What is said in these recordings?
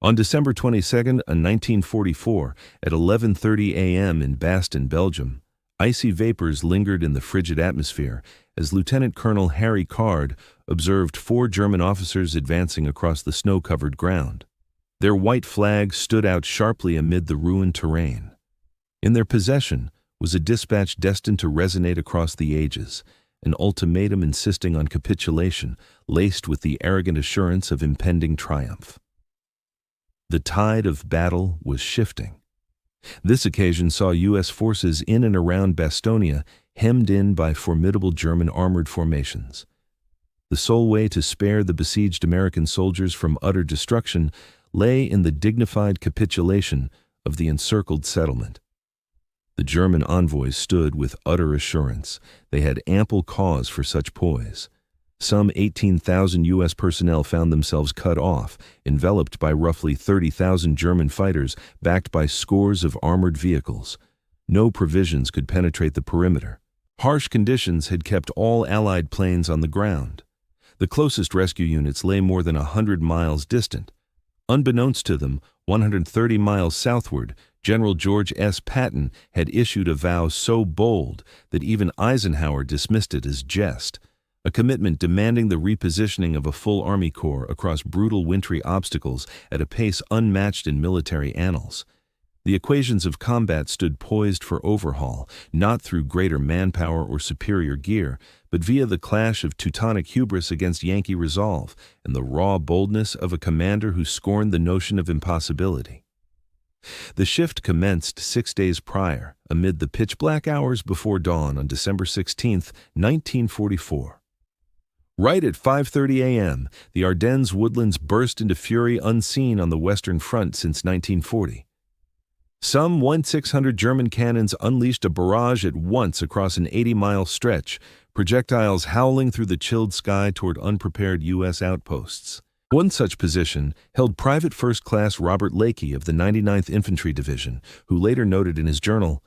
On December 22, 1944, at 11:30 a.m. in Bastogne, Belgium, icy vapors lingered in the frigid atmosphere as Lieutenant Colonel Harry Card observed 4 German officers advancing across the snow-covered ground. Their white flag stood out sharply amid the ruined terrain. In their possession was a dispatch destined to resonate across the ages, an ultimatum insisting on capitulation, laced with the arrogant assurance of impending triumph. The tide of battle was shifting. This occasion saw U.S. forces in and around Bastogne hemmed in by formidable German armored formations. The sole way to spare the besieged American soldiers from utter destruction lay in the dignified capitulation of the encircled settlement. The German envoys stood with utter assurance. They had ample cause for such poise. Some 18,000 U.S. personnel found themselves cut off, enveloped by roughly 30,000 German fighters backed by scores of armored vehicles. No provisions could penetrate the perimeter. Harsh conditions had kept all Allied planes on the ground. The closest rescue units lay more than 100 miles distant. Unbeknownst to them, 130 miles southward, General George S. Patton had issued a vow so bold that even Eisenhower dismissed it as jest. A commitment demanding the repositioning of a full Army Corps across brutal wintry obstacles at a pace unmatched in military annals. The equations of combat stood poised for overhaul, not through greater manpower or superior gear, but via the clash of Teutonic hubris against Yankee resolve and the raw boldness of a commander who scorned the notion of impossibility. The shift commenced 6 days prior, amid the pitch-black hours before dawn on December 16, 1944. Right at 5:30 a.m., the Ardennes woodlands burst into fury unseen on the Western Front since 1940. Some 1,600 German cannons unleashed a barrage at once across an 80-mile stretch, projectiles howling through the chilled sky toward unprepared U.S. outposts. One such position held Private First Class Robert Lakey of the 99th Infantry Division, who later noted in his journal,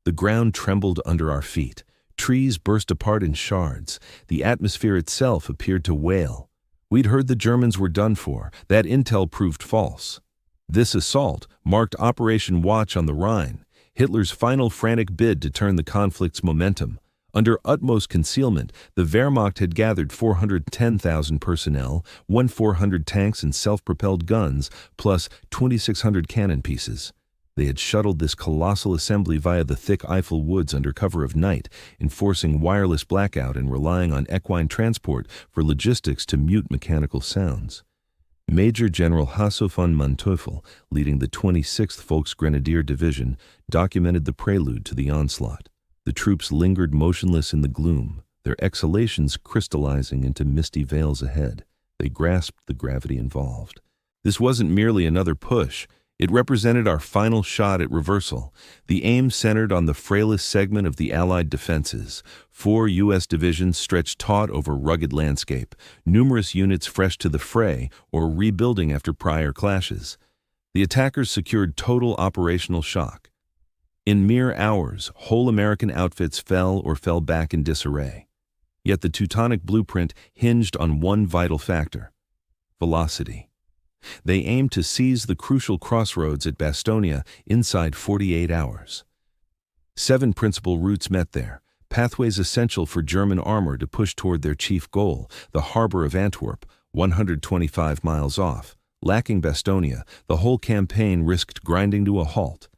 "The ground trembled under our feet. Trees burst apart in shards. The atmosphere itself appeared to wail. We'd heard the Germans were done for. That intel proved false." This assault marked Operation Watch on the Rhine, Hitler's final frantic bid to turn the conflict's momentum. Under utmost concealment, the Wehrmacht had gathered 410,000 personnel, 1,400 tanks and self-propelled guns, plus 2,600 cannon pieces. They had shuttled this colossal assembly via the thick Eifel woods under cover of night, enforcing wireless blackout and relying on equine transport for logistics to mute mechanical sounds. Major General Hasso von Manteuffel, leading the 26th Volksgrenadier Division, documented the prelude to the onslaught. The troops lingered motionless in the gloom, their exhalations crystallizing into misty veils ahead. They grasped the gravity involved. This wasn't merely another push. It represented our final shot at reversal. The aim centered on the frailest segment of the Allied defenses. 4 U.S. divisions stretched taut over rugged landscape, numerous units fresh to the fray or rebuilding after prior clashes. The attackers secured total operational shock. In mere hours, whole American outfits fell or fell back in disarray. Yet the Teutonic blueprint hinged on one vital factor: velocity. They aimed to seize the crucial crossroads at Bastogne inside 48 hours. 7 principal routes met there, pathways essential for German armor to push toward their chief goal, the harbor of Antwerp, 125 miles off. Lacking Bastogne, the whole campaign risked grinding to a halt.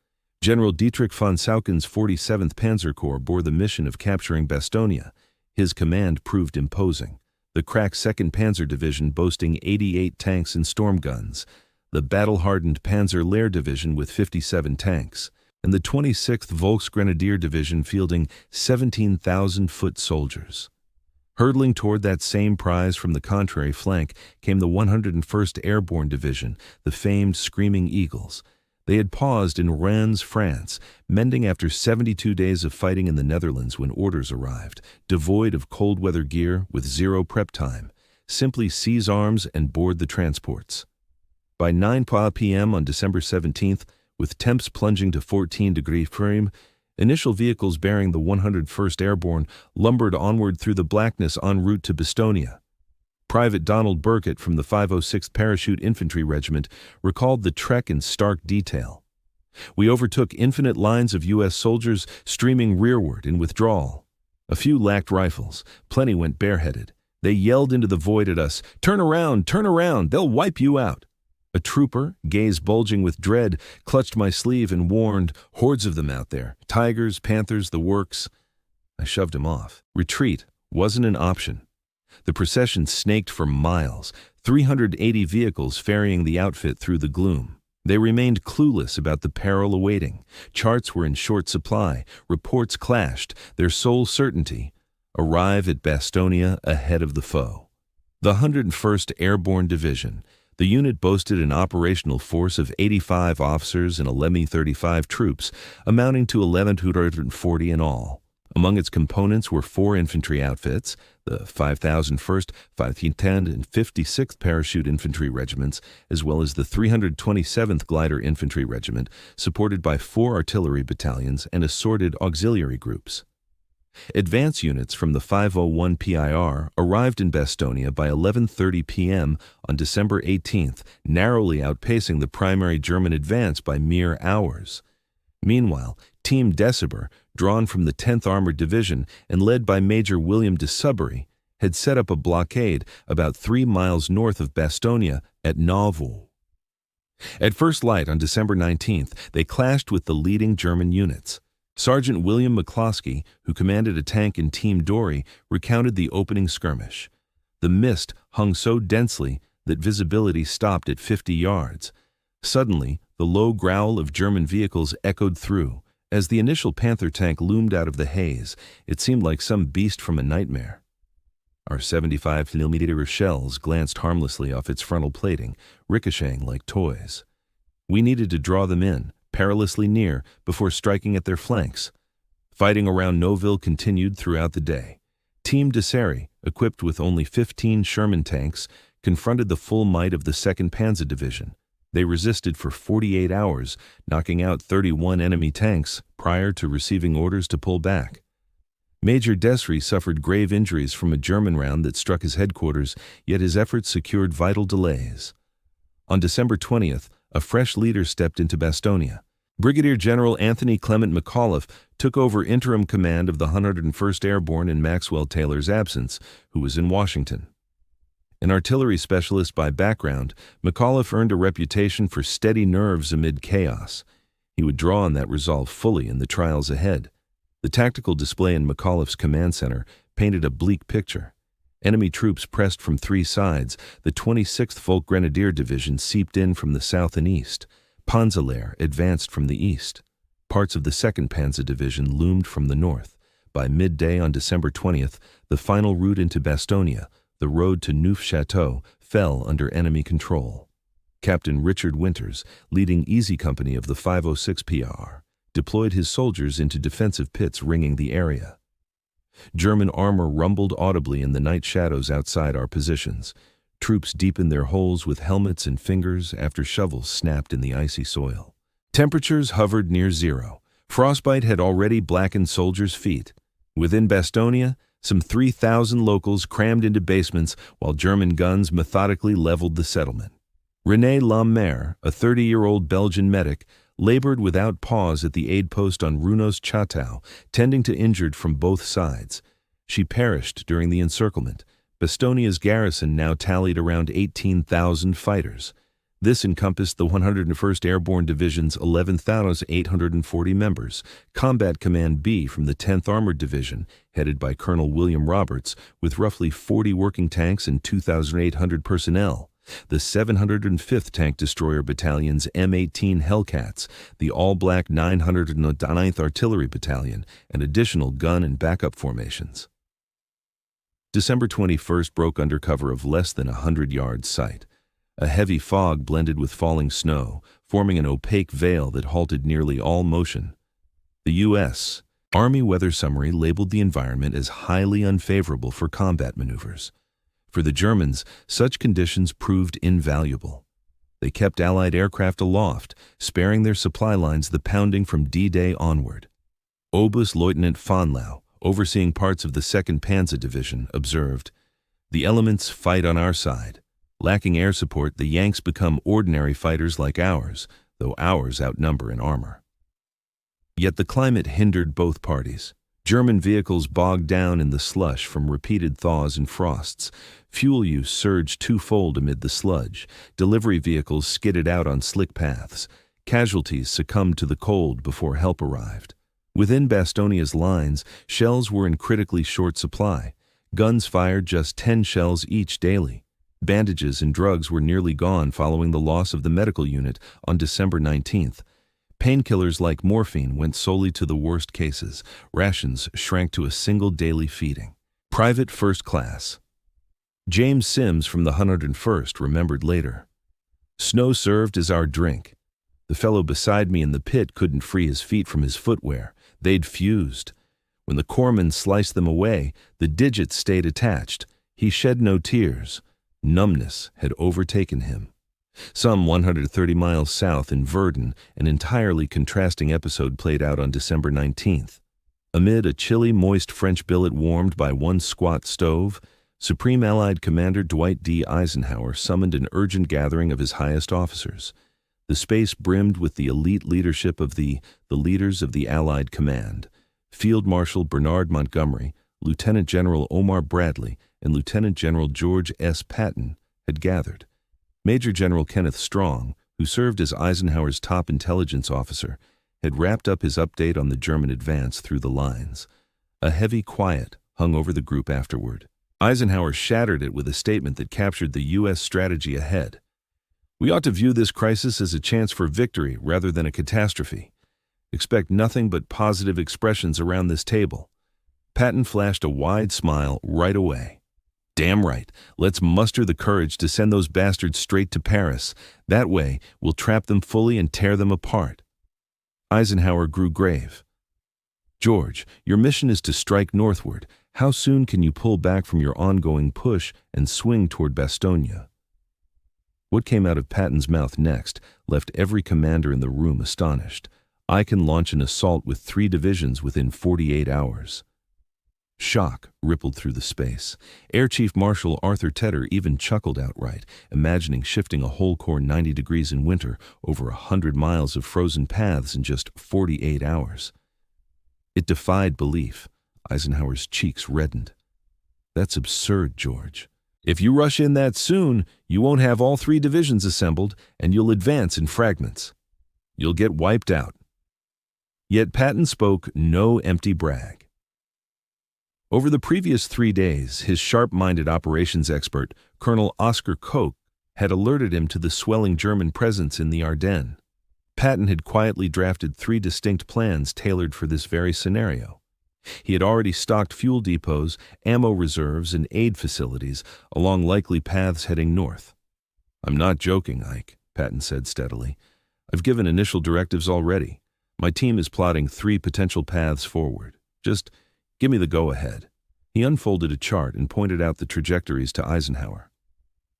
General Dietrich von Saucken's 47th Panzer Corps bore the mission of capturing Bastogne. His command proved imposing. The crack 2nd Panzer Division boasting 88 tanks and storm guns, the battle-hardened Panzer Lehr Division with 57 tanks, and the 26th Volksgrenadier Division fielding 17,000 foot soldiers. Hurtling toward that same prize from the contrary flank came the 101st Airborne Division, the famed Screaming Eagles. They had paused in Rennes, France, mending after 72 days of fighting in the Netherlands when orders arrived, devoid of cold-weather gear, with zero prep time. Simply seize arms and board the transports. By 9 p.m. on December 17th, with temps plunging to 14-degree Fahrenheit, initial vehicles bearing the 101st Airborne lumbered onward through the blackness en route to Bastogne. Private Donald Burkett from the 506th Parachute Infantry Regiment recalled the trek in stark detail. We overtook infinite lines of U.S. soldiers streaming rearward in withdrawal. A few lacked rifles, plenty went bareheaded. They yelled into the void at us, turn around, they'll wipe you out." A trooper, gaze bulging with dread, clutched my sleeve and warned, "Hordes of them out there, tigers, panthers, the works." I shoved him off. Retreat wasn't an option. The procession snaked for miles, 380 vehicles ferrying the outfit through the gloom. They remained clueless about the peril awaiting. Charts were in short supply, reports clashed, their sole certainty: arrive at Bastogne ahead of the foe. The 101st Airborne Division. The unit boasted an operational force of 85 officers and 1135 troops, amounting to 1,140 in all. Among its components were 4 infantry outfits, the 5001st, 510th, and 56th Parachute Infantry Regiments, as well as the 327th Glider Infantry Regiment, supported by 4 artillery battalions and assorted auxiliary groups. Advance units from the 501 PIR arrived in Bastogne by 11:30 p.m. on December 18th, narrowly outpacing the primary German advance by mere hours. Meanwhile, Team December, drawn from the 10th Armored Division and led by Major William de Sudbury, had set up a blockade about 3 miles north of Bastogne at Nauvoo. At first light on December 19th, they clashed with the leading German units. Sergeant William McCloskey, who commanded a tank in Team Dory, recounted the opening skirmish. The mist hung so densely that visibility stopped at 50 yards. Suddenly, the low growl of German vehicles echoed through. As the initial Panther tank loomed out of the haze, it seemed like some beast from a nightmare. Our 75mm shells glanced harmlessly off its frontal plating, ricocheting like toys. We needed to draw them in, perilously near, before striking at their flanks. Fighting around Nouville continued throughout the day. Team Deseri, equipped with only 15 Sherman tanks, confronted the full might of the 2nd Panzer Division. They resisted for 48 hours, knocking out 31 enemy tanks prior to receiving orders to pull back. Major Desri suffered grave injuries from a German round that struck his headquarters, yet his efforts secured vital delays. On December 20th, a fresh leader stepped into Bastogne. Brigadier General Anthony Clement McAuliffe took over interim command of the 101st Airborne in Maxwell Taylor's absence, who was in Washington. An artillery specialist by background, McAuliffe earned a reputation for steady nerves amid chaos. He would draw on that resolve fully in the trials ahead. The tactical display in McAuliffe's command center painted a bleak picture. Enemy troops pressed from 3 sides. The 26th Volk Grenadier Division seeped in from the south and east. Panzerlehr advanced from the east. Parts of the 2nd Panzer Division loomed from the north. By midday on December 20th, the final route into Bastogne, the road to Neufchâteau, fell under enemy control. Captain Richard Winters, leading Easy Company of the 506 PR, deployed his soldiers into defensive pits ringing the area. German armor rumbled audibly in the night shadows outside our positions. Troops deepened their holes with helmets and fingers after shovels snapped in the icy soil. Temperatures hovered near zero. Frostbite had already blackened soldiers' feet. Within Bastogne, some 3,000 locals crammed into basements while German guns methodically leveled the settlement. René Lammer, a 30-year-old Belgian medic, labored without pause at the aid post on Runos Château, tending to injured from both sides. She perished during the encirclement. Bastogne's garrison now tallied around 18,000 fighters. This encompassed the 101st Airborne Division's 11,840 members, Combat Command B from the 10th Armored Division, headed by Colonel William Roberts, with roughly 40 working tanks and 2,800 personnel, the 705th Tank Destroyer Battalion's M18 Hellcats, the all-black 909th Artillery Battalion, and additional gun and backup formations. December 21st broke under cover of less than 100 yards sight. A heavy fog blended with falling snow, forming an opaque veil that halted nearly all motion. The U.S. Army Weather Summary labeled the environment as highly unfavorable for combat maneuvers. For the Germans, such conditions proved invaluable. They kept Allied aircraft aloft, sparing their supply lines the pounding from D-Day onward. Oberst Lieutenant von Lau, overseeing parts of the 2nd Panzer Division, observed, The elements fight on our side. Lacking air support, the Yanks become ordinary fighters like ours, though ours outnumber in armor. Yet the climate hindered both parties. German vehicles bogged down in the slush from repeated thaws and frosts. Fuel use surged twofold amid the sludge. Delivery vehicles skidded out on slick paths. Casualties succumbed to the cold before help arrived. Within Bastogne's lines, shells were in critically short supply. Guns fired just 10 shells each daily. Bandages and drugs were nearly gone following the loss of the medical unit on December 19th. Painkillers like morphine went solely to the worst cases. Rations shrank to a single daily feeding. Private First Class. James Sims from the 101st remembered later. Snow served as our drink. The fellow beside me in the pit couldn't free his feet from his footwear. They'd fused. When the corpsman sliced them away, the digits stayed attached. He shed no tears. Numbness had overtaken him. Some 130 miles south in Verdun, an entirely contrasting episode played out on December 19th. Amid a chilly, moist French billet warmed by one squat stove, Supreme Allied Commander Dwight D. Eisenhower summoned an urgent gathering of his highest officers. The space brimmed with the elite leadership of the leaders of the Allied Command. Field Marshal Bernard Montgomery, Lieutenant General Omar Bradley, and Lieutenant General George S. Patton had gathered. Major General Kenneth Strong, who served as Eisenhower's top intelligence officer, had wrapped up his update on the German advance through the lines. A heavy quiet hung over the group afterward. Eisenhower shattered it with a statement that captured the U.S. strategy ahead. "We ought to view this crisis as a chance for victory rather than a catastrophe. Expect nothing but positive expressions around this table." Patton flashed a wide smile right away. "Damn right. Let's muster the courage to send those bastards straight to Paris. That way, we'll trap them fully and tear them apart." Eisenhower grew grave. "George, your mission is to strike northward. How soon can you pull back from your ongoing push and swing toward Bastogne?" What came out of Patton's mouth next left every commander in the room astonished. "I can launch an assault with 3 divisions within 48 hours. Shock rippled through the space. Air Chief Marshal Arthur Tedder even chuckled outright, imagining shifting a whole corps 90 degrees in winter over 100 miles of frozen paths in just 48 hours. It defied belief. Eisenhower's cheeks reddened. "That's absurd, George. If you rush in that soon, you won't have all 3 divisions assembled, and you'll advance in fragments. You'll get wiped out." Yet Patton spoke no empty brag. Over the previous 3 days, his sharp-minded operations expert, Colonel Oskar Koch, had alerted him to the swelling German presence in the Ardennes. Patton had quietly drafted 3 distinct plans tailored for this very scenario. He had already stocked fuel depots, ammo reserves, and aid facilities along likely paths heading north. "I'm not joking, Ike," Patton said steadily. "I've given initial directives already. My team is plotting 3 potential paths forward. Just give me the go-ahead." He unfolded a chart and pointed out the trajectories to Eisenhower.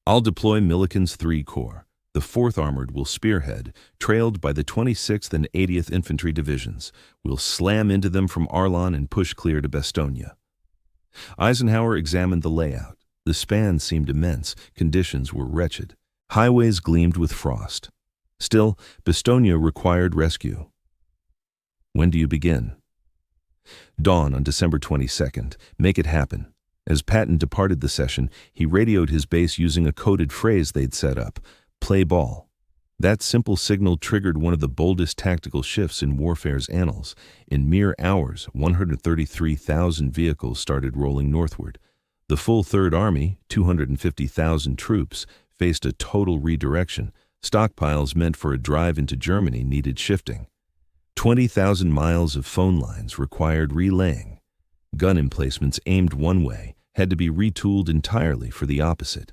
"I'll deploy Milliken's 3 Corps. The 4th Armored will spearhead, trailed by the 26th and 80th Infantry Divisions. We'll slam into them from Arlon and push clear to Bastogne." Eisenhower examined the layout. The span seemed immense. Conditions were wretched. Highways gleamed with frost. Still, Bastogne required rescue. "When do you begin?" "Dawn on December 22nd. Make it happen." As Patton departed the session, he radioed his base using a coded phrase they'd set up: "Play ball." That simple signal triggered one of the boldest tactical shifts in warfare's annals. In mere hours, 133,000 vehicles started rolling northward. The full Third Army, 250,000 troops, faced a total redirection. Stockpiles meant for a drive into Germany needed shifting. 20,000 miles of phone lines required relaying. Gun emplacements aimed one way had to be retooled entirely for the opposite.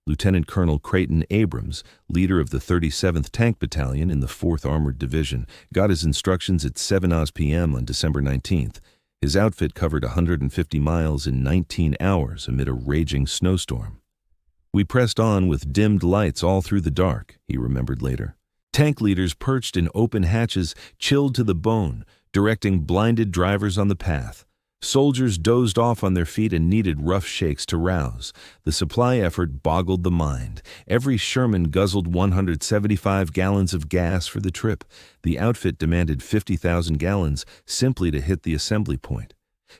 Lieutenant Colonel Creighton Abrams, leader of the 37th Tank Battalion in the 4th Armored Division, got his instructions at 7 p.m. on December 19th. His outfit covered 150 miles in 19 hours amid a raging snowstorm. "We pressed on with dimmed lights all through the dark," he remembered later. Tank leaders perched in open hatches, chilled to the bone, directing blinded drivers on the path. Soldiers dozed off on their feet and needed rough shakes to rouse. The supply effort boggled the mind. Every Sherman guzzled 175 gallons of gas for the trip. The outfit demanded 50,000 gallons simply to hit the assembly point.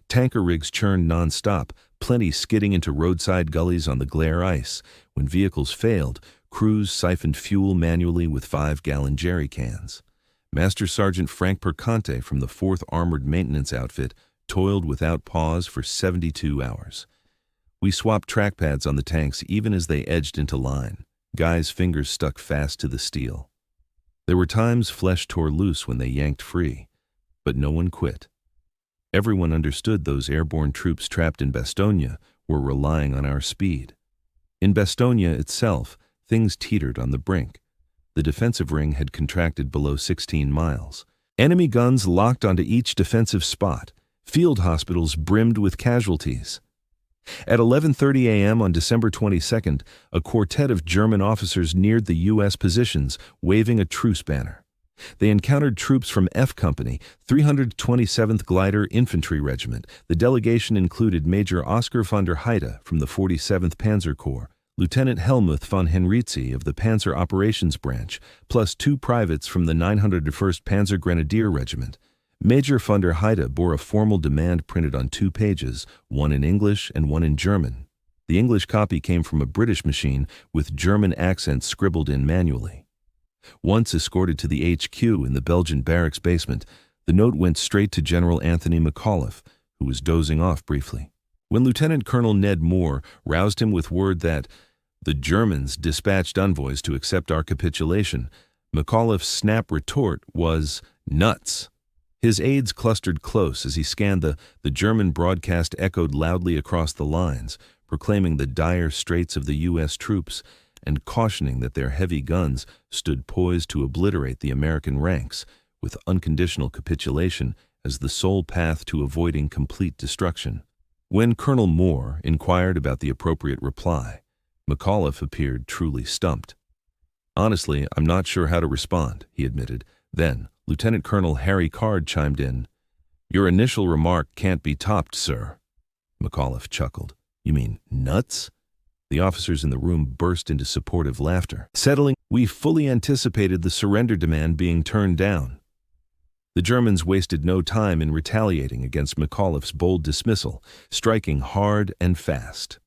Tanker rigs churned nonstop, plenty skidding into roadside gullies on the glare ice. When vehicles failed, crews siphoned fuel manually with 5-gallon jerry cans. Master Sergeant Frank Perconte from the 4th Armored Maintenance Outfit toiled without pause for 72 hours. We swapped track pads on the tanks even as they edged into line. Guys' fingers stuck fast to the steel. There were times flesh tore loose when they yanked free, but no one quit. Everyone understood those airborne troops trapped in Bastogne were relying on our speed. In Bastogne itself, things teetered on the brink. The defensive ring had contracted below 16 miles. Enemy guns locked onto each defensive spot. Field hospitals brimmed with casualties. At 11:30 a.m. on December 22nd, a quartet of German officers neared the U.S. positions, waving a truce banner. They encountered troops from F Company, 327th Glider Infantry Regiment. The delegation included Major Oskar von der Heide from the 47th Panzer Corps, Lieutenant Helmuth von Henrizi of the Panzer Operations Branch, plus 2 privates from the 901st Panzer Grenadier Regiment. Major von der Heide bore a formal demand printed on 2 pages, one in English and one in German. The English copy came from a British machine with German accents scribbled in manually. Once escorted to the HQ in the Belgian barracks basement, the note went straight to General Anthony McAuliffe, who was dozing off briefly. When Lieutenant Colonel Ned Moore roused him with word that the Germans dispatched envoys to accept our capitulation, McAuliffe's snap retort was nuts. His aides clustered close as he scanned the German broadcast echoed loudly across the lines, proclaiming the dire straits of the U.S. troops and cautioning that their heavy guns stood poised to obliterate the American ranks, with unconditional capitulation as the sole path to avoiding complete destruction. When Colonel Moore inquired about the appropriate reply, McAuliffe appeared truly stumped. "Honestly, I'm not sure how to respond," he admitted. Then, Lieutenant Colonel Harry Card chimed in. "Your initial remark can't be topped, sir." McAuliffe chuckled. "You mean nuts?" The officers in the room burst into supportive laughter. Settling, we fully anticipated the surrender demand being turned down. The Germans wasted no time in retaliating against McAuliffe's bold dismissal, striking hard and fast.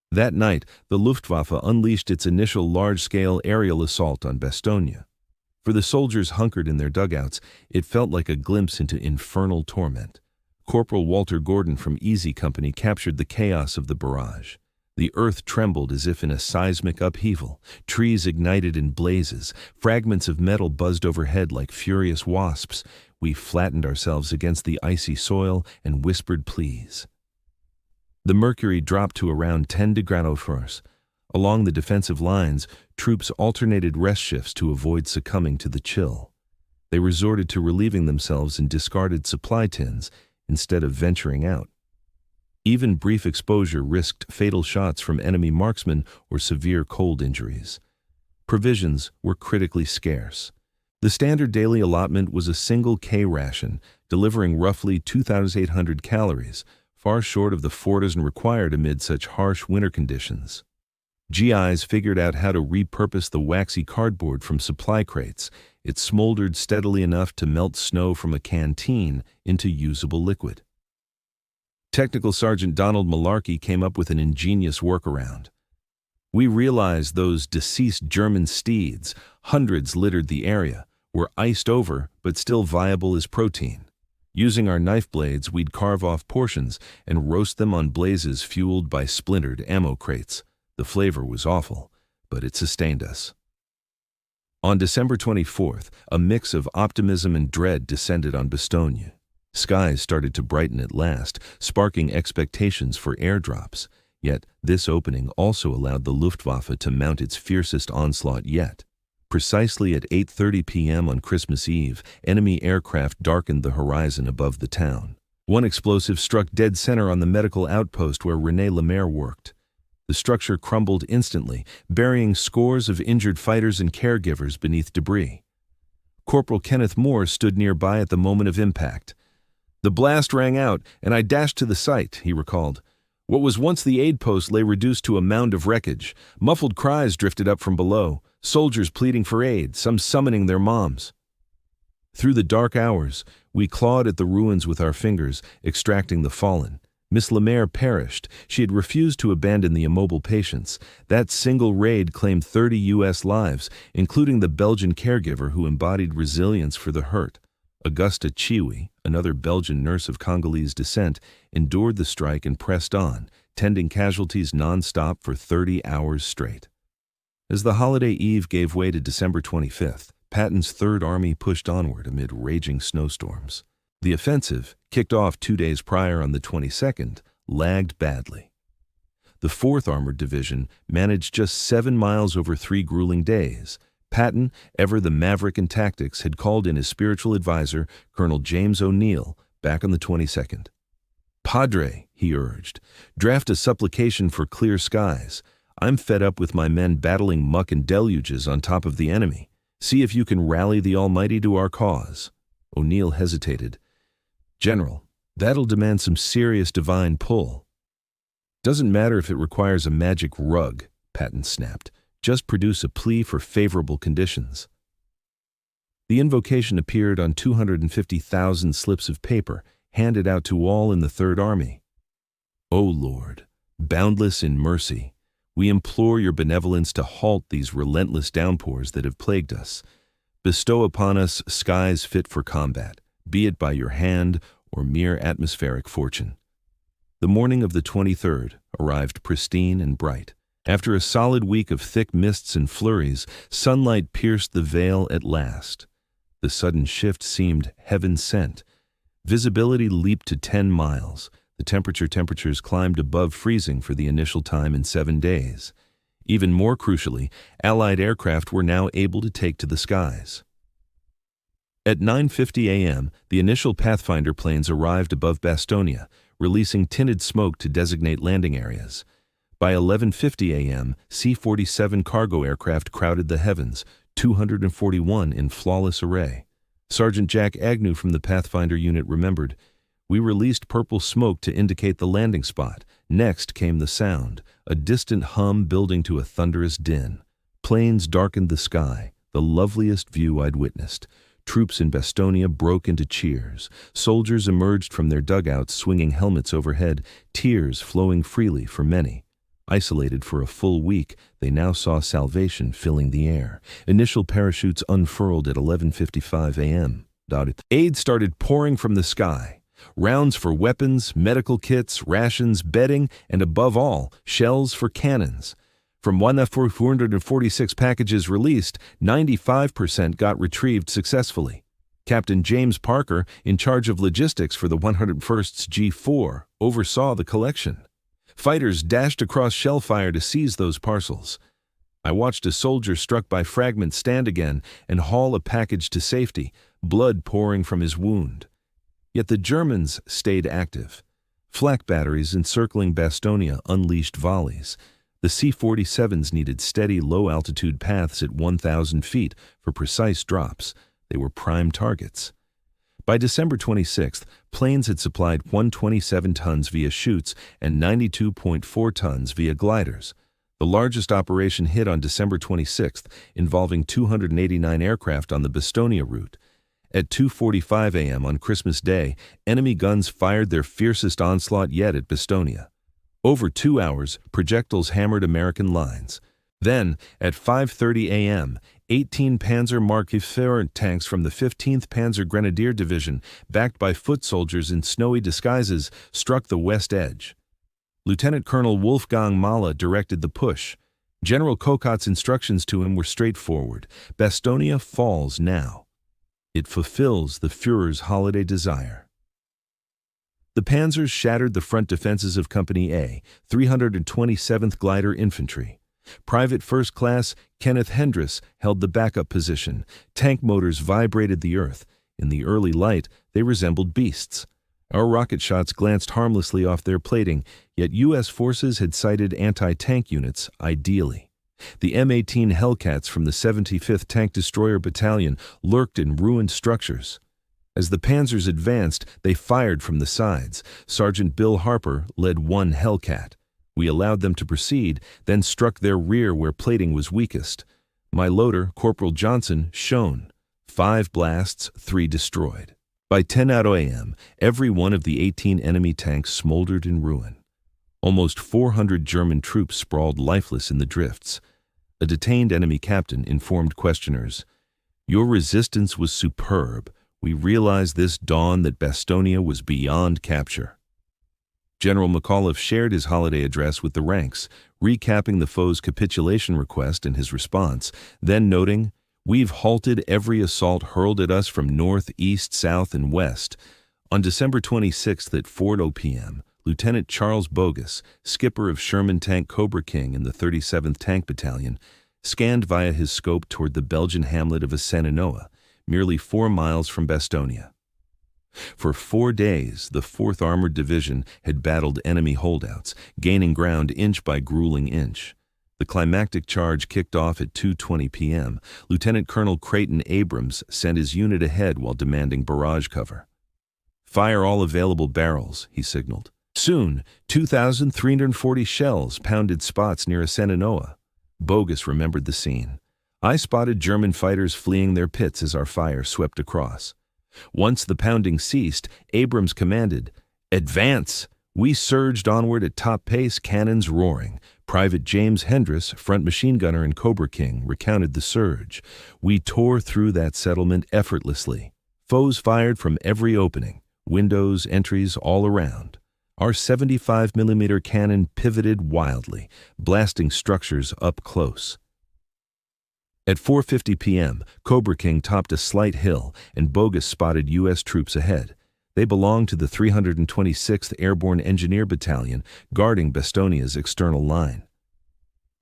That night, the Luftwaffe unleashed its initial large-scale aerial assault on Bastogne. For the soldiers hunkered in their dugouts, it felt like a glimpse into infernal torment. Corporal Walter Gordon from Easy Company captured the chaos of the barrage. The earth trembled as if in a seismic upheaval. Trees ignited in blazes. Fragments of metal buzzed overhead like furious wasps. We flattened ourselves against the icy soil and whispered pleas. The mercury dropped to around 10 degrees. Along the defensive lines, troops alternated rest shifts to avoid succumbing to the chill. They resorted to relieving themselves in discarded supply tins instead of venturing out. Even brief exposure risked fatal shots from enemy marksmen or severe cold injuries. Provisions were critically scarce. The standard daily allotment was a single K ration, delivering roughly 2,800 calories, far short of the 4 dozen required amid such harsh winter conditions. GIs figured out how to repurpose the waxy cardboard from supply crates. It smoldered steadily enough to melt snow from a canteen into usable liquid. Technical Sergeant Donald Malarkey came up with an ingenious workaround. We realized those deceased German steeds, hundreds littered the area, were iced over but still viable as protein. Using our knife blades, we'd carve off portions and roast them on blazes fueled by splintered ammo crates. The flavor was awful, but it sustained us. On December 24th, a mix of optimism and dread descended on Bastogne. Skies started to brighten at last, sparking expectations for airdrops. Yet, this opening also allowed the Luftwaffe to mount its fiercest onslaught yet. Precisely at 8:30 p.m. on Christmas Eve, enemy aircraft darkened the horizon above the town. One explosive struck dead center on the medical outpost where René Lemaire worked. The structure crumbled instantly, burying scores of injured fighters and caregivers beneath debris. Corporal Kenneth Moore stood nearby at the moment of impact. The blast rang out, and I dashed to the site, he recalled. What was once the aid post lay reduced to a mound of wreckage. Muffled cries drifted up from below, soldiers pleading for aid, some summoning their moms. Through the dark hours, we clawed at the ruins with our fingers, extracting the fallen. Miss Lemaire perished. She had refused to abandon the immobile patients. That single raid claimed 30 U.S. lives, including the Belgian caregiver who embodied resilience for the hurt. Augusta Chiwi, another Belgian nurse of Congolese descent, endured the strike and pressed on, tending casualties non-stop for 30 hours straight. As the holiday eve gave way to December 25th, Patton's Third Army pushed onward amid raging snowstorms. The offensive, kicked off 2 days prior on the 22nd, lagged badly. The 4th Armored Division managed just 7 miles over 3 grueling days. Patton, ever the maverick in tactics, had called in his spiritual advisor, Colonel James O'Neill, back on the 22nd. "Padre," he urged, "draft a supplication for clear skies. I'm fed up with my men battling muck and deluges on top of the enemy. See if you can rally the Almighty to our cause." O'Neill hesitated. "General, that'll demand some serious divine pull." "Doesn't matter if it requires a magic rug," Patton snapped. "Just produce a plea for favorable conditions." The invocation appeared on 250,000 slips of paper, handed out to all in the Third Army. "O Lord, boundless in mercy, we implore your benevolence to halt these relentless downpours that have plagued us. Bestow upon us skies fit for combat, be it by your hand or mere atmospheric fortune." The morning of the 23rd arrived pristine and bright. After a solid week of thick mists and flurries, sunlight pierced the veil at last. The sudden shift seemed heaven-sent. Visibility leaped to 10 miles. The temperatures climbed above freezing for the initial time in 7 days. Even more crucially, Allied aircraft were now able to take to the skies. At 9:50 a.m., the initial Pathfinder planes arrived above Bastogne, releasing tinted smoke to designate landing areas. By 11:50 a.m., C-47 cargo aircraft crowded the heavens, 241 in flawless array. Sergeant Jack Agnew from the Pathfinder unit remembered, "We released purple smoke to indicate the landing spot. Next came the sound, a distant hum building to a thunderous din. Planes darkened the sky, the loveliest view I'd witnessed. Troops in Bastogne broke into cheers. Soldiers emerged from their dugouts swinging helmets overhead, tears flowing freely for many. Isolated for a full week, they now saw salvation filling the air. Initial parachutes unfurled at 11:55 a.m. Aid started pouring from the sky. Rounds for weapons, medical kits, rations, bedding, and above all, shells for cannons. From 446 packages released, 95% got retrieved successfully. Captain James Parker, in charge of logistics for the 101st G4, oversaw the collection. Fighters dashed across shellfire to seize those parcels. I watched a soldier struck by fragments stand again and haul a package to safety, blood pouring from his wound. Yet the Germans stayed active. Flak batteries encircling Bastogne unleashed volleys. The C-47s needed steady, low-altitude paths at 1,000 feet for precise drops. They were prime targets. By December 26th, planes had supplied 127 tons via chutes and 92.4 tons via gliders. The largest operation hit on December 26th, involving 289 aircraft on the Bastogne route. At 2:45 a.m. on Christmas Day, enemy guns fired their fiercest onslaught yet at Bastogne. Over 2 hours, projectiles hammered American lines. Then, at 5:30 a.m., 18 Panzer Mark IV tanks from the 15th Panzer Grenadier Division, backed by foot soldiers in snowy disguises, struck the west edge. Lieutenant Colonel Wolfgang Mahler directed the push. General Kokot's instructions to him were straightforward. Bastogne falls now. It fulfills the Führer's holiday desire. The Panzers shattered the front defenses of Company A, 327th Glider Infantry. Private First Class Kenneth Hendris held the backup position. Tank motors vibrated the earth. In the early light, they resembled beasts. Our rocket shots glanced harmlessly off their plating, yet U.S. forces had sighted anti-tank units ideally. The M-18 Hellcats from the 75th Tank Destroyer Battalion lurked in ruined structures. As the panzers advanced, they fired from the sides. Sergeant Bill Harper led one Hellcat. We allowed them to proceed, then struck their rear where plating was weakest. My loader, Corporal Johnson, shone. 5 blasts, 3 destroyed. By 10:00 a.m., every one of the 18 enemy tanks smoldered in ruin. Almost 400 German troops sprawled lifeless in the drifts. A detained enemy captain informed questioners, "Your resistance was superb. We realized this dawn that Bastogne was beyond capture." General McAuliffe shared his holiday address with the ranks, recapping the foe's capitulation request and his response, then noting, "We've halted every assault hurled at us from north, east, south, and west." On December 26th at 4:00 p.m., Lieutenant Charles Bogus, skipper of Sherman Tank Cobra King in the 37th Tank Battalion, scanned via his scope toward the Belgian hamlet of Assaninoa, merely 4 miles from Bastogne. For 4 days, the 4th Armored Division had battled enemy holdouts, gaining ground inch by grueling inch. The climactic charge kicked off at 2:20 p.m. Lieutenant Colonel Creighton Abrams sent his unit ahead while demanding barrage cover. "Fire all available barrels," he signaled. Soon, 2,340 shells pounded spots near Assaninoa. Bogus remembered the scene. "I spotted German fighters fleeing their pits as our fire swept across." Once the pounding ceased, Abrams commanded, "Advance!" We surged onward at top pace, cannons roaring. Private James Hendress, front machine gunner in Cobra King, recounted the surge. "We tore through that settlement effortlessly. Foes fired from every opening, windows, entries, all around. Our 75mm cannon pivoted wildly, blasting structures up close." At 4:50 p.m., Cobra King topped a slight hill, and Bogus spotted U.S. troops ahead. They belonged to the 326th Airborne Engineer Battalion, guarding Bastogne's external line.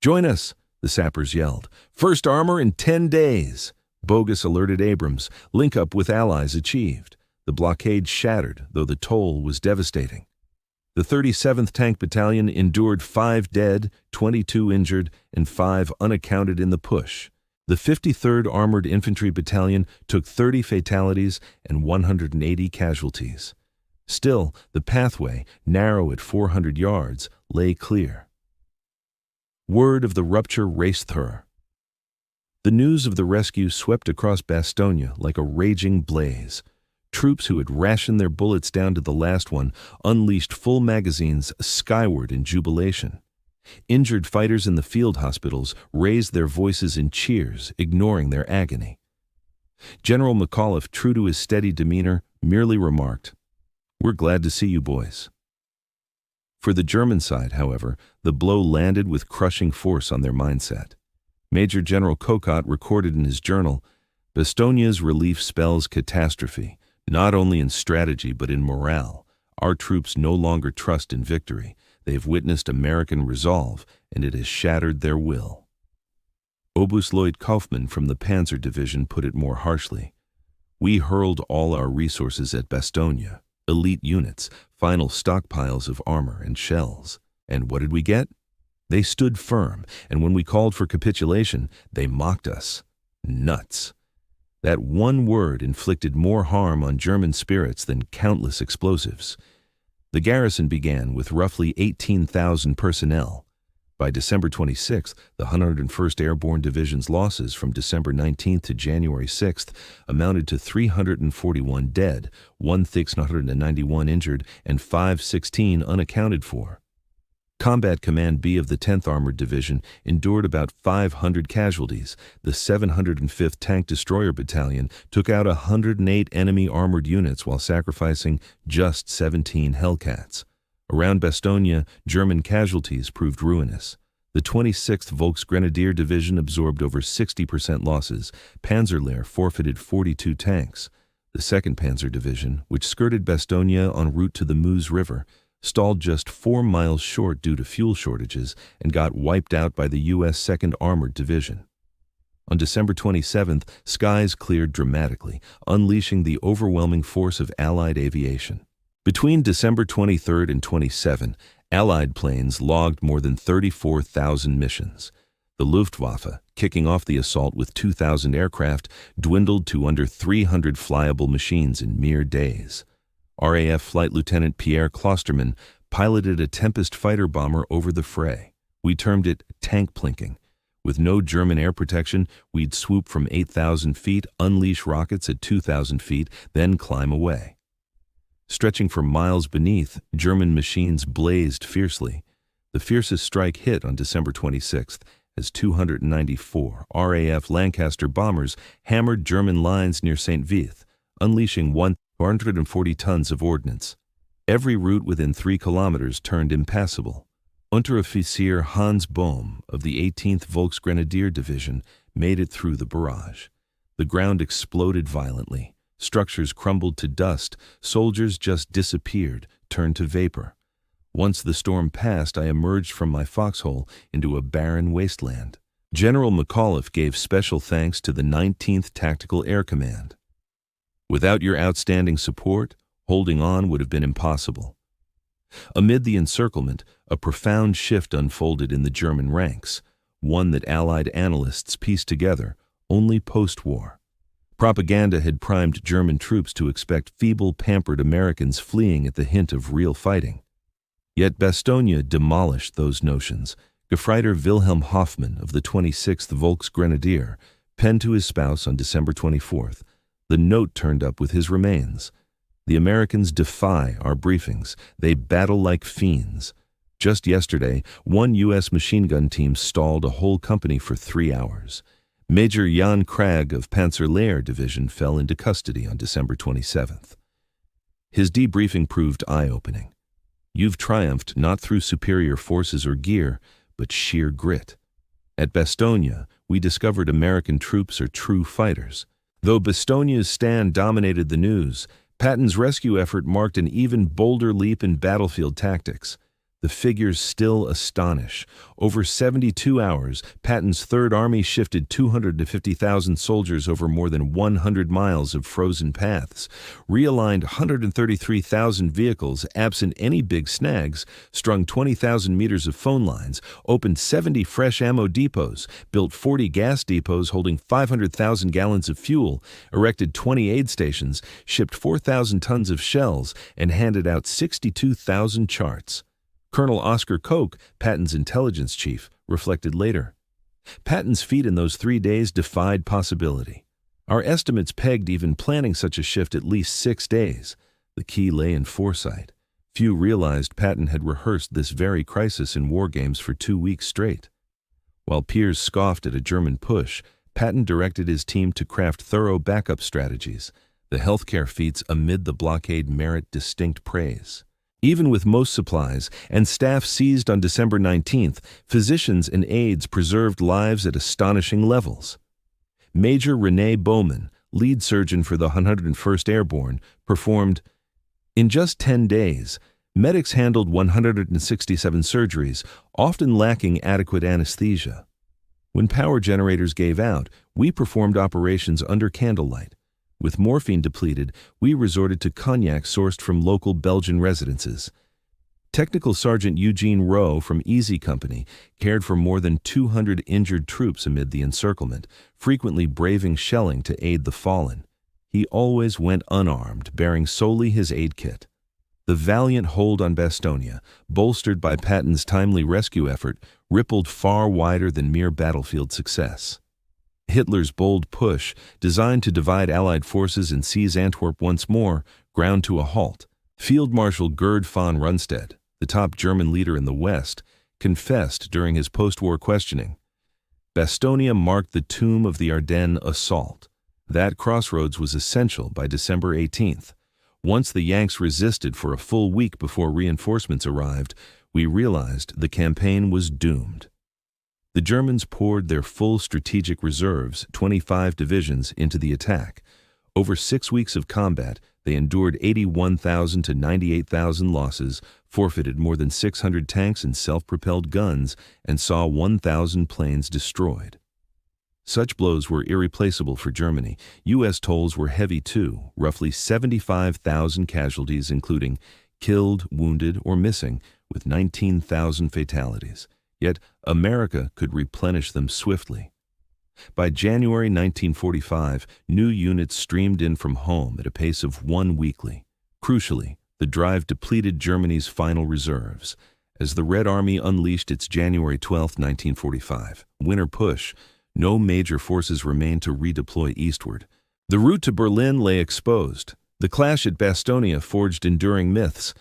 "Join us," the sappers yelled. "First armor in 10 days." Bogus alerted Abrams. Link-up with Allies achieved. The blockade shattered, though the toll was devastating. The 37th Tank Battalion endured 5 dead, 22 injured, and 5 unaccounted in the push. The 53rd Armored Infantry Battalion took 30 fatalities and 180 casualties. Still, the pathway, narrow at 400 yards, lay clear. Word of the rupture raced through. The news of the rescue swept across Bastogne like a raging blaze. Troops who had rationed their bullets down to the last one unleashed full magazines skyward in jubilation. Injured fighters in the field hospitals raised their voices in cheers, ignoring their agony. General McAuliffe, true to his steady demeanor, merely remarked, "We're glad to see you boys." For the German side, however, the blow landed with crushing force on their mindset. Major General Kokot recorded in his journal, "Bastogne's relief spells catastrophe. Not only in strategy, but in morale. Our troops no longer trust in victory. They've witnessed American resolve, and it has shattered their will." Oberst Kaufmann from the Panzer Division put it more harshly. "We hurled all our resources at Bastogne, elite units, final stockpiles of armor and shells. And what did we get? They stood firm, and when we called for capitulation, they mocked us. Nuts." That one word inflicted more harm on German spirits than countless explosives. The garrison began with roughly 18,000 personnel. By December 26th, the 101st Airborne Division's losses from December 19th to January 6th amounted to 341 dead, 1,691 injured, and 516 unaccounted for. Combat Command B of the 10th Armored Division endured about 500 casualties. The 705th Tank Destroyer Battalion took out 108 enemy armored units while sacrificing just 17 Hellcats. Around Bastogne, German casualties proved ruinous. The 26th Volksgrenadier Division absorbed over 60% losses. Panzerlehr forfeited 42 tanks. The 2nd Panzer Division, which skirted Bastogne en route to the Meuse River, stalled just 4 miles short due to fuel shortages and got wiped out by the U.S. 2nd Armored Division. On December 27th, skies cleared dramatically, unleashing the overwhelming force of Allied aviation. Between December 23rd and 27, Allied planes logged more than 34,000 missions. The Luftwaffe, kicking off the assault with 2,000 aircraft, dwindled to under 300 flyable machines in mere days. RAF Flight Lieutenant Pierre Klosterman piloted a Tempest fighter bomber over the fray. We termed it tank plinking. With no German air protection, we'd swoop from 8,000 feet, unleash rockets at 2,000 feet, then climb away. Stretching for miles beneath, German machines blazed fiercely. The fiercest strike hit on December 26th, as 294 RAF Lancaster bombers hammered German lines near St. Vith, unleashing 140 tons of ordnance. Every route within 3 kilometers turned impassable. Unteroffizier Hans Bohm of the 18th Volksgrenadier Division made it through the barrage. The ground exploded violently. Structures crumbled to dust. Soldiers just disappeared, turned to vapor. Once the storm passed, I emerged from my foxhole into a barren wasteland. General McAuliffe gave special thanks to the 19th Tactical Air Command. Without your outstanding support, holding on would have been impossible. Amid the encirclement, a profound shift unfolded in the German ranks, one that Allied analysts pieced together only post-war. Propaganda had primed German troops to expect feeble, pampered Americans fleeing at the hint of real fighting. Yet Bastogne demolished those notions. Gefreiter Wilhelm Hoffmann of the 26th Volksgrenadier penned to his spouse on December 24th. The note turned up with his remains. The Americans defy our briefings. They battle like fiends. Just yesterday, one U.S. machine gun team stalled a whole company for 3 hours. Major Jan Krag of Panzerlehr Division fell into custody on December 27th. His debriefing proved eye-opening. You've triumphed not through superior forces or gear, but sheer grit. At Bastogne, we discovered American troops are true fighters. Though Bastogne's stand dominated the news, Patton'S rescue effort marked an even bolder leap in battlefield tactics. The figures still astonish. Over 72 hours, Patton'S Third Army shifted 250,000 soldiers over more than 100 miles of frozen paths, realigned 133,000 vehicles absent any big snags, strung 20,000 meters of phone lines, opened 70 fresh ammo depots, built 40 gas depots holding 500,000 gallons of fuel, erected 20 aid stations, shipped 4,000 tons of shells, and handed out 62,000 charts. Colonel Oscar Koch, Patton'S intelligence chief, reflected later. Patton'S feat in those 3 days defied possibility. Our estimates pegged even planning such a shift at least 6 days. The key lay in foresight. Few realized Patton had rehearsed this very crisis in war games for 2 weeks straight. While peers scoffed at a German push, Patton directed his team to craft thorough backup strategies. The healthcare feats amid the blockade merit distinct praise. Even with most supplies and staff seized on December 19th, physicians and aides preserved lives at astonishing levels. Major René Bowman, lead surgeon for the 101st Airborne, performed, in just 10 days, medics handled 167 surgeries, often lacking adequate anesthesia. When power generators gave out, we performed operations under candlelight. With morphine depleted, we resorted to cognac sourced from local Belgian residences. Technical Sergeant Eugene Rowe from Easy Company cared for more than 200 injured troops amid the encirclement, frequently braving shelling to aid the fallen. He always went unarmed, bearing solely his aid kit. The valiant hold on Bastogne, bolstered by Patton'S timely rescue effort, rippled far wider than mere battlefield success. Hitler's bold push, designed to divide Allied forces and seize Antwerp once more, ground to a halt. Field Marshal Gerd von Rundstedt, the top German leader in the West, confessed during his post-war questioning. Bastogne marked the tomb of the Ardennes assault. That crossroads was essential by December 18th. Once the Yanks resisted for a full week before reinforcements arrived, we realized the campaign was doomed. The Germans poured their full strategic reserves, 25 divisions, into the attack. Over 6 weeks of combat, they endured 81,000 to 98,000 losses, forfeited more than 600 tanks and self-propelled guns, and saw 1,000 planes destroyed. Such blows were irreplaceable for Germany. U.S. tolls were heavy too, roughly 75,000 casualties, including killed, wounded, or missing, with 19,000 fatalities. Yet America could replenish them swiftly. By January 1945, new units streamed in from home at a pace of one weekly. Crucially, the drive depleted Germany's final reserves. As the Red Army unleashed its January 12, 1945, winter push, no major forces remained to redeploy eastward. The route to Berlin lay exposed. The clash at Bastogne forged enduring myths.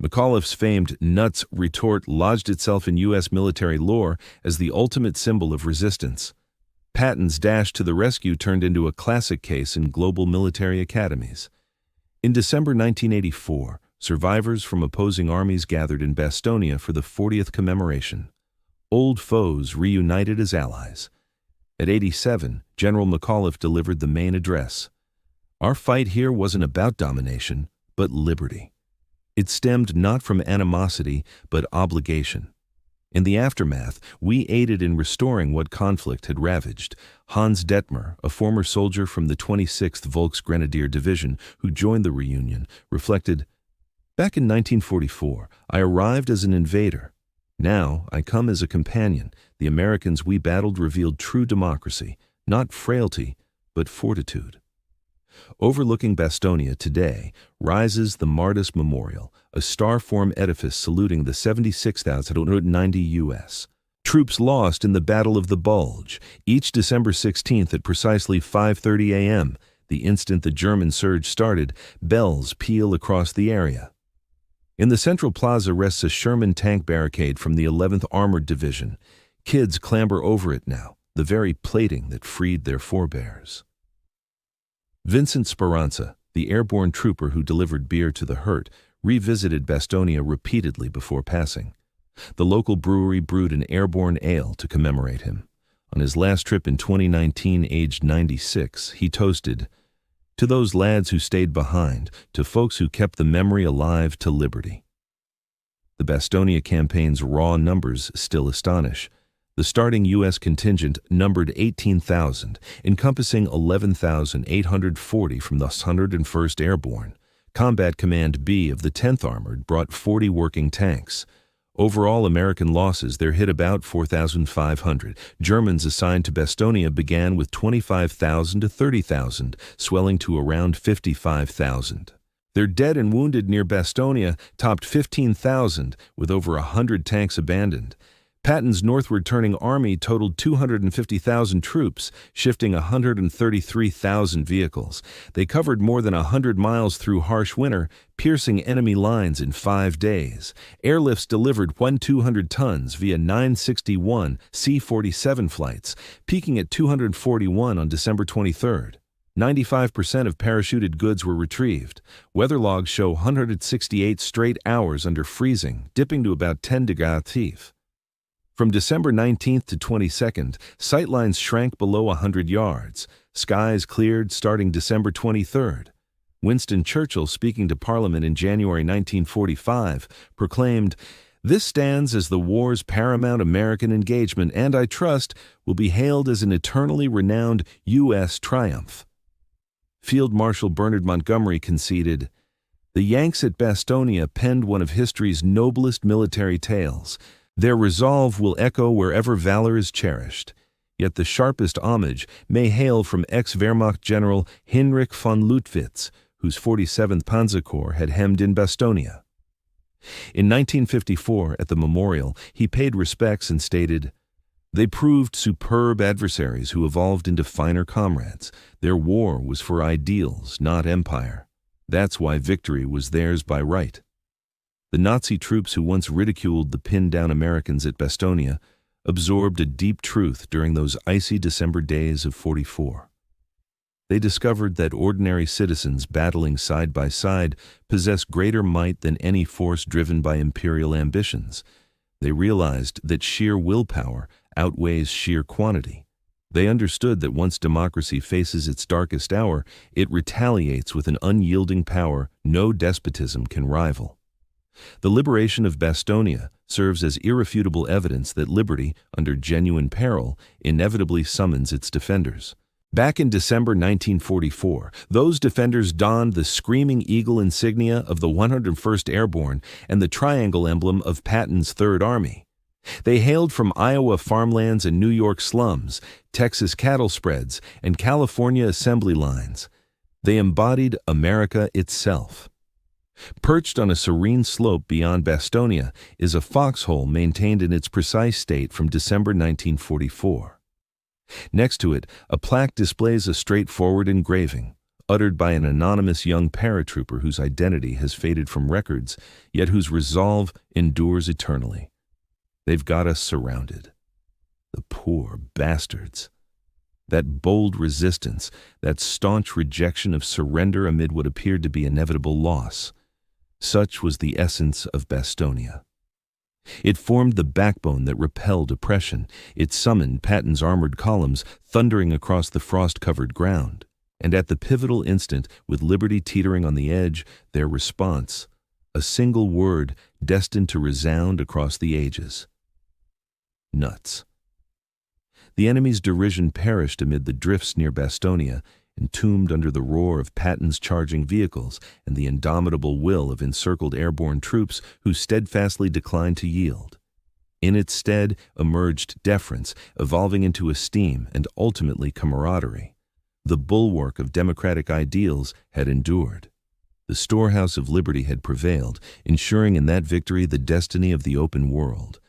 McAuliffe's famed nuts retort lodged itself in U.S. military lore as the ultimate symbol of resistance. Patton'S dash to the rescue turned into a classic case in global military academies. In December 1984, survivors from opposing armies gathered in Bastogne for the 40th commemoration. Old foes reunited as allies. At 87, General McAuliffe delivered the main address. Our fight here wasn't about domination, but liberty. It stemmed not from animosity, but obligation. In the aftermath, we aided in restoring what conflict had ravaged. Hans Detmer, a former soldier from the 26th Volksgrenadier Division who joined the reunion, reflected, "Back in 1944, I arrived as an invader. Now I come as a companion. The Americans we battled revealed true democracy, not frailty, but fortitude." Overlooking Bastogne today rises the Martyrs Memorial, a star-formed edifice saluting the 76,090 U.S. troops lost in the Battle of the Bulge, each December 16th at precisely 5:30 a.m., the instant the German surge started. Bells peal across the area. In the central plaza rests a Sherman tank barricade from the 11th Armored Division. Kids clamber over it now, the very plating that freed their forebears. Vincent Speranza, the airborne trooper who delivered beer to the hurt, revisited Bastogne repeatedly before passing. The local brewery brewed an airborne ale to commemorate him. On his last trip in 2019, aged 96, he toasted, "To those lads who stayed behind, to folks who kept the memory alive, to liberty." The Bastogne campaign's raw numbers still astonish. The starting U.S. contingent numbered 18,000, encompassing 11,840 from the 101st Airborne. Combat Command B of the 10th Armored brought 40 working tanks. Overall American losses there hit about 4,500. Germans assigned to Bastogne began with 25,000 to 30,000, swelling to around 55,000. Their dead and wounded near Bastogne topped 15,000, with over 100 tanks abandoned. Patton'S northward-turning army totaled 250,000 troops, shifting 133,000 vehicles. They covered more than 100 miles through harsh winter, piercing enemy lines in 5 days. Airlifts delivered 1,200 tons via 961 C-47 flights, peaking at 241 on December 23rd. 95% of parachuted goods were retrieved. Weather logs show 168 straight hours under freezing, dipping to about 10 degrees. From December 19th to 22nd, sightlines shrank below 100 yards. Skies cleared starting December 23rd. Winston Churchill, speaking to Parliament in January 1945, proclaimed, "This stands as the war's paramount American engagement and, I trust, will be hailed as an eternally renowned U.S. triumph." Field Marshal Bernard Montgomery conceded, "The Yanks at Bastogne penned one of history's noblest military tales. Their resolve will echo wherever valor is cherished. Yet the sharpest homage may hail from ex-Wehrmacht General Heinrich von Lüttwitz, whose 47th Panzer Corps had hemmed in Bastogne." In 1954, at the memorial, he paid respects and stated, "They proved superb adversaries who evolved into finer comrades. Their war was for ideals, not empire. That's why victory was theirs by right." The Nazi troops who once ridiculed the pinned-down Americans at Bastogne absorbed a deep truth during those icy December days of '44. They discovered that ordinary citizens battling side by side possess greater might than any force driven by imperial ambitions. They realized that sheer willpower outweighs sheer quantity. They understood that once democracy faces its darkest hour, it retaliates with an unyielding power no despotism can rival. The liberation of Bastogne serves as irrefutable evidence that liberty, under genuine peril, inevitably summons its defenders. Back in December 1944, those defenders donned the Screaming Eagle insignia of the 101st Airborne and the triangle emblem of Patton's Third Army. They hailed from Iowa farmlands and New York slums, Texas cattle spreads, and California assembly lines. They embodied America itself. Perched on a serene slope beyond Bastogne is a foxhole maintained in its precise state from December 1944. Next to it, a plaque displays a straightforward engraving, uttered by an anonymous young paratrooper whose identity has faded from records, yet whose resolve endures eternally. They've got us surrounded. The poor bastards. That bold resistance, that staunch rejection of surrender amid what appeared to be inevitable loss. Such was the essence of Bastogne. It formed the backbone that repelled oppression. It summoned Patton'S armored columns thundering across the frost-covered ground. And at the pivotal instant, with liberty teetering on the edge, their response, a single word destined to resound across the ages. Nuts. The enemy's derision perished amid the drifts near Bastogne, entombed under the roar of Patton'S charging vehicles and the indomitable will of encircled airborne troops who steadfastly declined to yield. In its stead emerged deference, evolving into esteem and ultimately camaraderie. The bulwark of democratic ideals had endured. The storehouse of liberty had prevailed, ensuring in that victory the destiny of the open world.